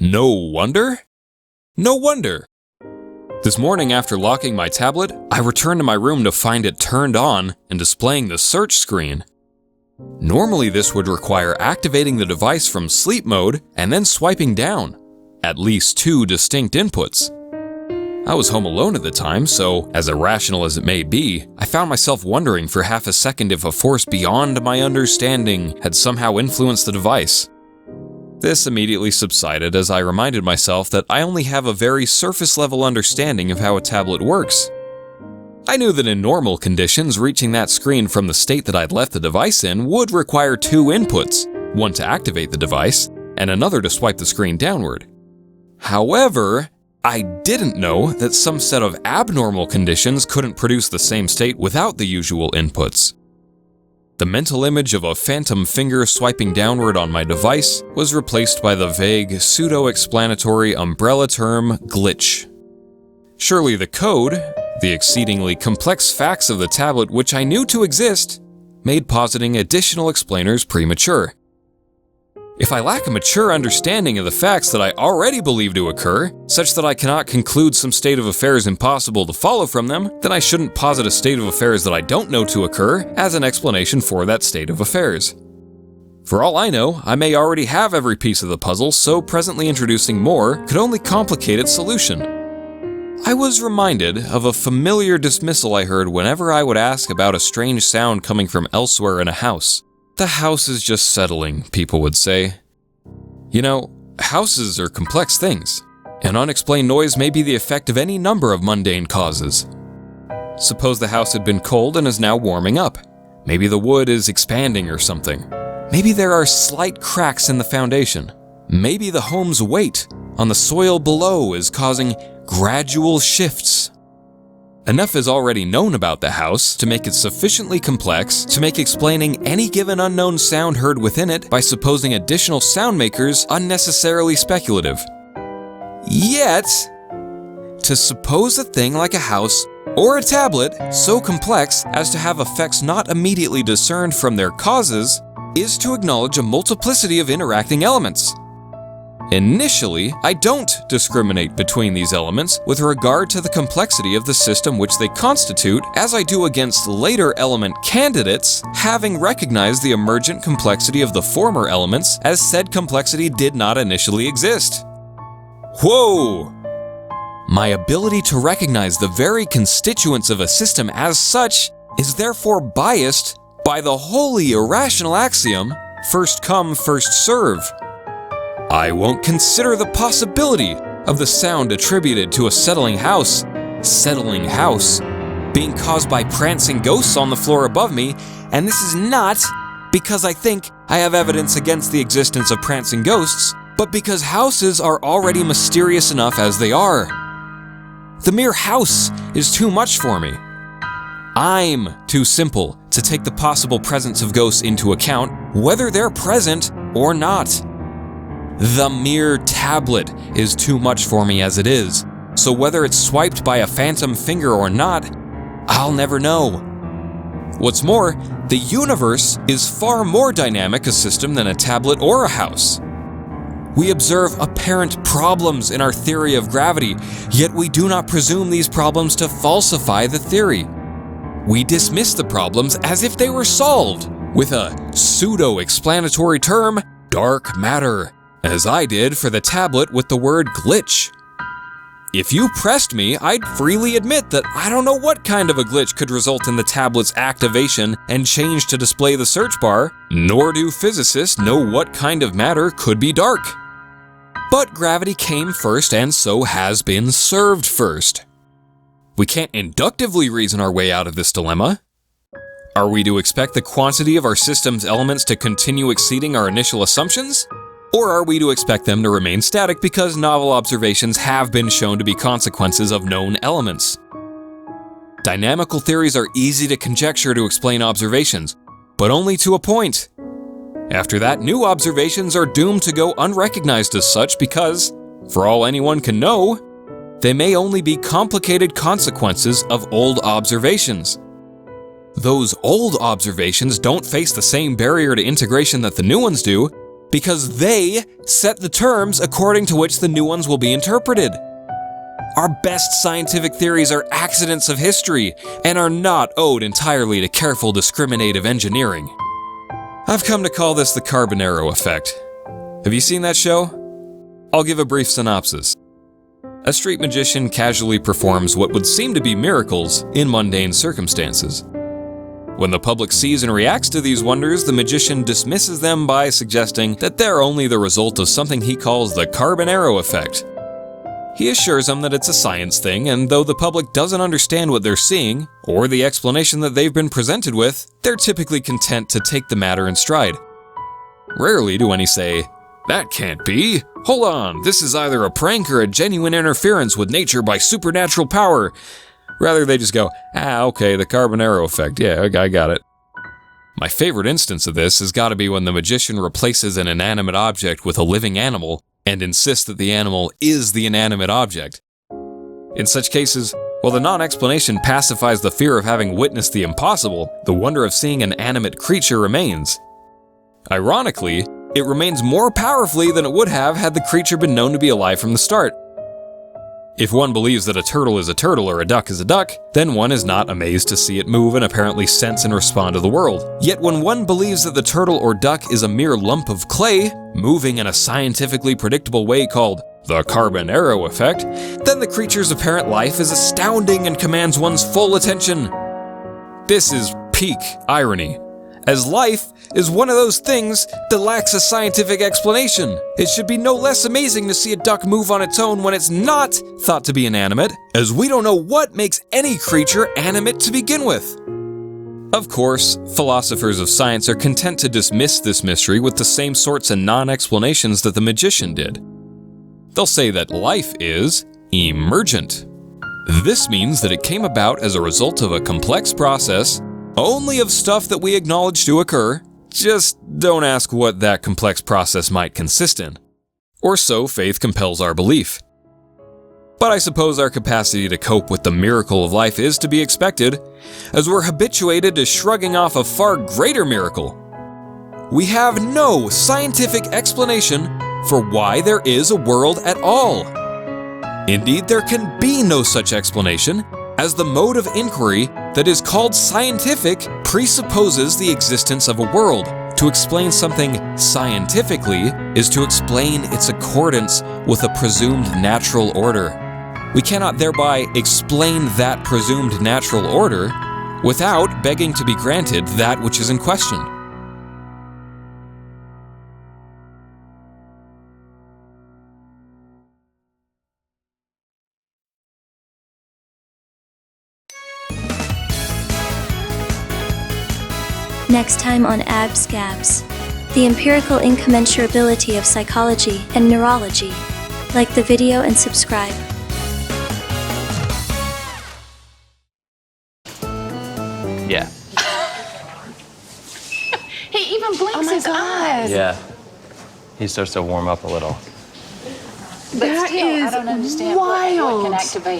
No wonder? No wonder. This morning after locking my tablet, I returned to my room to find it turned on and displaying the search screen. Normally this would require activating the device from sleep mode and then swiping down, at least 2 distinct inputs. I was home alone at the time, so, as irrational as it may be, I found myself wondering for half a second if a force beyond my understanding had somehow influenced the device. This immediately subsided as I reminded myself that I only have a very surface-level understanding of how a tablet works. I knew that in normal conditions, reaching that screen from the state that I'd left the device in would require 2 inputs, one to activate the device, and another to swipe the screen downward. However, I didn't know that some set of abnormal conditions couldn't produce the same state without the usual inputs. The mental image of a phantom finger swiping downward on my device was replaced by the vague, pseudo-explanatory umbrella term glitch. Surely the code, the exceedingly complex facts of the tablet which I knew to exist, made positing additional explainers premature. If I lack a mature understanding of the facts that I already believe to occur, such that I cannot conclude some state of affairs impossible to follow from them, then I shouldn't posit a state of affairs that I don't know to occur as an explanation for that state of affairs. For all I know, I may already have every piece of the puzzle, so presently introducing more could only complicate its solution. I was reminded of a familiar dismissal I heard whenever I would ask about a strange sound coming from elsewhere in a house. The house is just settling, people would say. You know, houses are complex things. An unexplained noise may be the effect of any number of mundane causes. Suppose the house had been cold and is now warming up. Maybe the wood is expanding or something. Maybe there are slight cracks in the foundation. Maybe the home's weight on the soil below is causing gradual shifts. Enough is already known about the house to make it sufficiently complex to make explaining any given unknown sound heard within it by supposing additional sound makers unnecessarily speculative. Yet, to suppose a thing like a house or a tablet so complex as to have effects not immediately discerned from their causes is to acknowledge a multiplicity of interacting elements. Initially, I don't discriminate between these elements with regard to the complexity of the system which they constitute, as I do against later element candidates, having recognized the emergent complexity of the former elements as said complexity did not initially exist. Whoa! My ability to recognize the very constituents of a system as such is therefore biased by the wholly irrational axiom, first come, first serve. I won't consider the possibility of the sound attributed to a settling house, being caused by prancing ghosts on the floor above me, and this is not because I think I have evidence against the existence of prancing ghosts, but because houses are already mysterious enough as they are. The mere house is too much for me. I'm too simple to take the possible presence of ghosts into account, whether they're present or not. The mere tablet is too much for me as it is, so whether it's swiped by a phantom finger or not, I'll never know. What's more, the universe is far more dynamic a system than a tablet or a house. We observe apparent problems in our theory of gravity, yet we do not presume these problems to falsify the theory. We dismiss the problems as if they were solved with a pseudo-explanatory term, dark matter, as I did for the tablet with the word glitch. If you pressed me, I'd freely admit that I don't know what kind of a glitch could result in the tablet's activation and change to display the search bar, nor do physicists know what kind of matter could be dark. But gravity came first and so has been served first. We can't inductively reason our way out of this dilemma. Are we to expect the quantity of our system's elements to continue exceeding our initial assumptions? Or are we to expect them to remain static because novel observations have been shown to be consequences of known elements? Dynamical theories are easy to conjecture to explain observations, but only to a point. After that, new observations are doomed to go unrecognized as such because, for all anyone can know, they may only be complicated consequences of old observations. Those old observations don't face the same barrier to integration that the new ones do, because they set the terms according to which the new ones will be interpreted. Our best scientific theories are accidents of history and are not owed entirely to careful discriminative engineering. I've come to call this the carbon arrow effect. Have you seen that show? I'll give a brief synopsis. A street magician casually performs what would seem to be miracles in mundane circumstances. When the public sees and reacts to these wonders, the magician dismisses them by suggesting that they're only the result of something he calls the carbon arrow effect. He assures them that it's a science thing, and though the public doesn't understand what they're seeing, or the explanation that they've been presented with, they're typically content to take the matter in stride. Rarely do any say, "That can't be. Hold on, this is either a prank or a genuine interference with nature by supernatural power." Rather, they just go, okay, the carbon arrow effect, yeah, I got it. My favorite instance of this has got to be when the magician replaces an inanimate object with a living animal and insists that the animal is the inanimate object. In such cases, while the non-explanation pacifies the fear of having witnessed the impossible, the wonder of seeing an animate creature remains. Ironically, it remains more powerfully than it would have had the creature been known to be alive from the start. If one believes that a turtle is a turtle or a duck is a duck, then one is not amazed to see it move and apparently sense and respond to the world. Yet when one believes that the turtle or duck is a mere lump of clay, moving in a scientifically predictable way called the carbon arrow effect, then the creature's apparent life is astounding and commands one's full attention. This is peak irony, as life is one of those things that lacks a scientific explanation. It should be no less amazing to see a duck move on its own when it's not thought to be inanimate, as we don't know what makes any creature animate to begin with. Of course, philosophers of science are content to dismiss this mystery with the same sorts of non-explanations that the magician did. They'll say that life is emergent. This means that it came about as a result of a complex process, only of stuff that we acknowledge to occur. Just don't ask what that complex process might consist in. Or so faith compels our belief. But I suppose our capacity to cope with the miracle of life is to be expected, as we're habituated to shrugging off a far greater miracle. We have no scientific explanation for why there is a world at all. Indeed, there can be no such explanation, as the mode of inquiry that is called scientific presupposes the existence of a world. To explain something scientifically is to explain its accordance with a presumed natural order. We cannot thereby explain that presumed natural order without begging to be granted that which is in question. Next time on Abs-Gabs, the empirical incommensurability of psychology and neurology. Like the video and subscribe. Yeah. He even blinks his eyes. Yeah. He starts to warm up a little. But still, I don't understand what can activate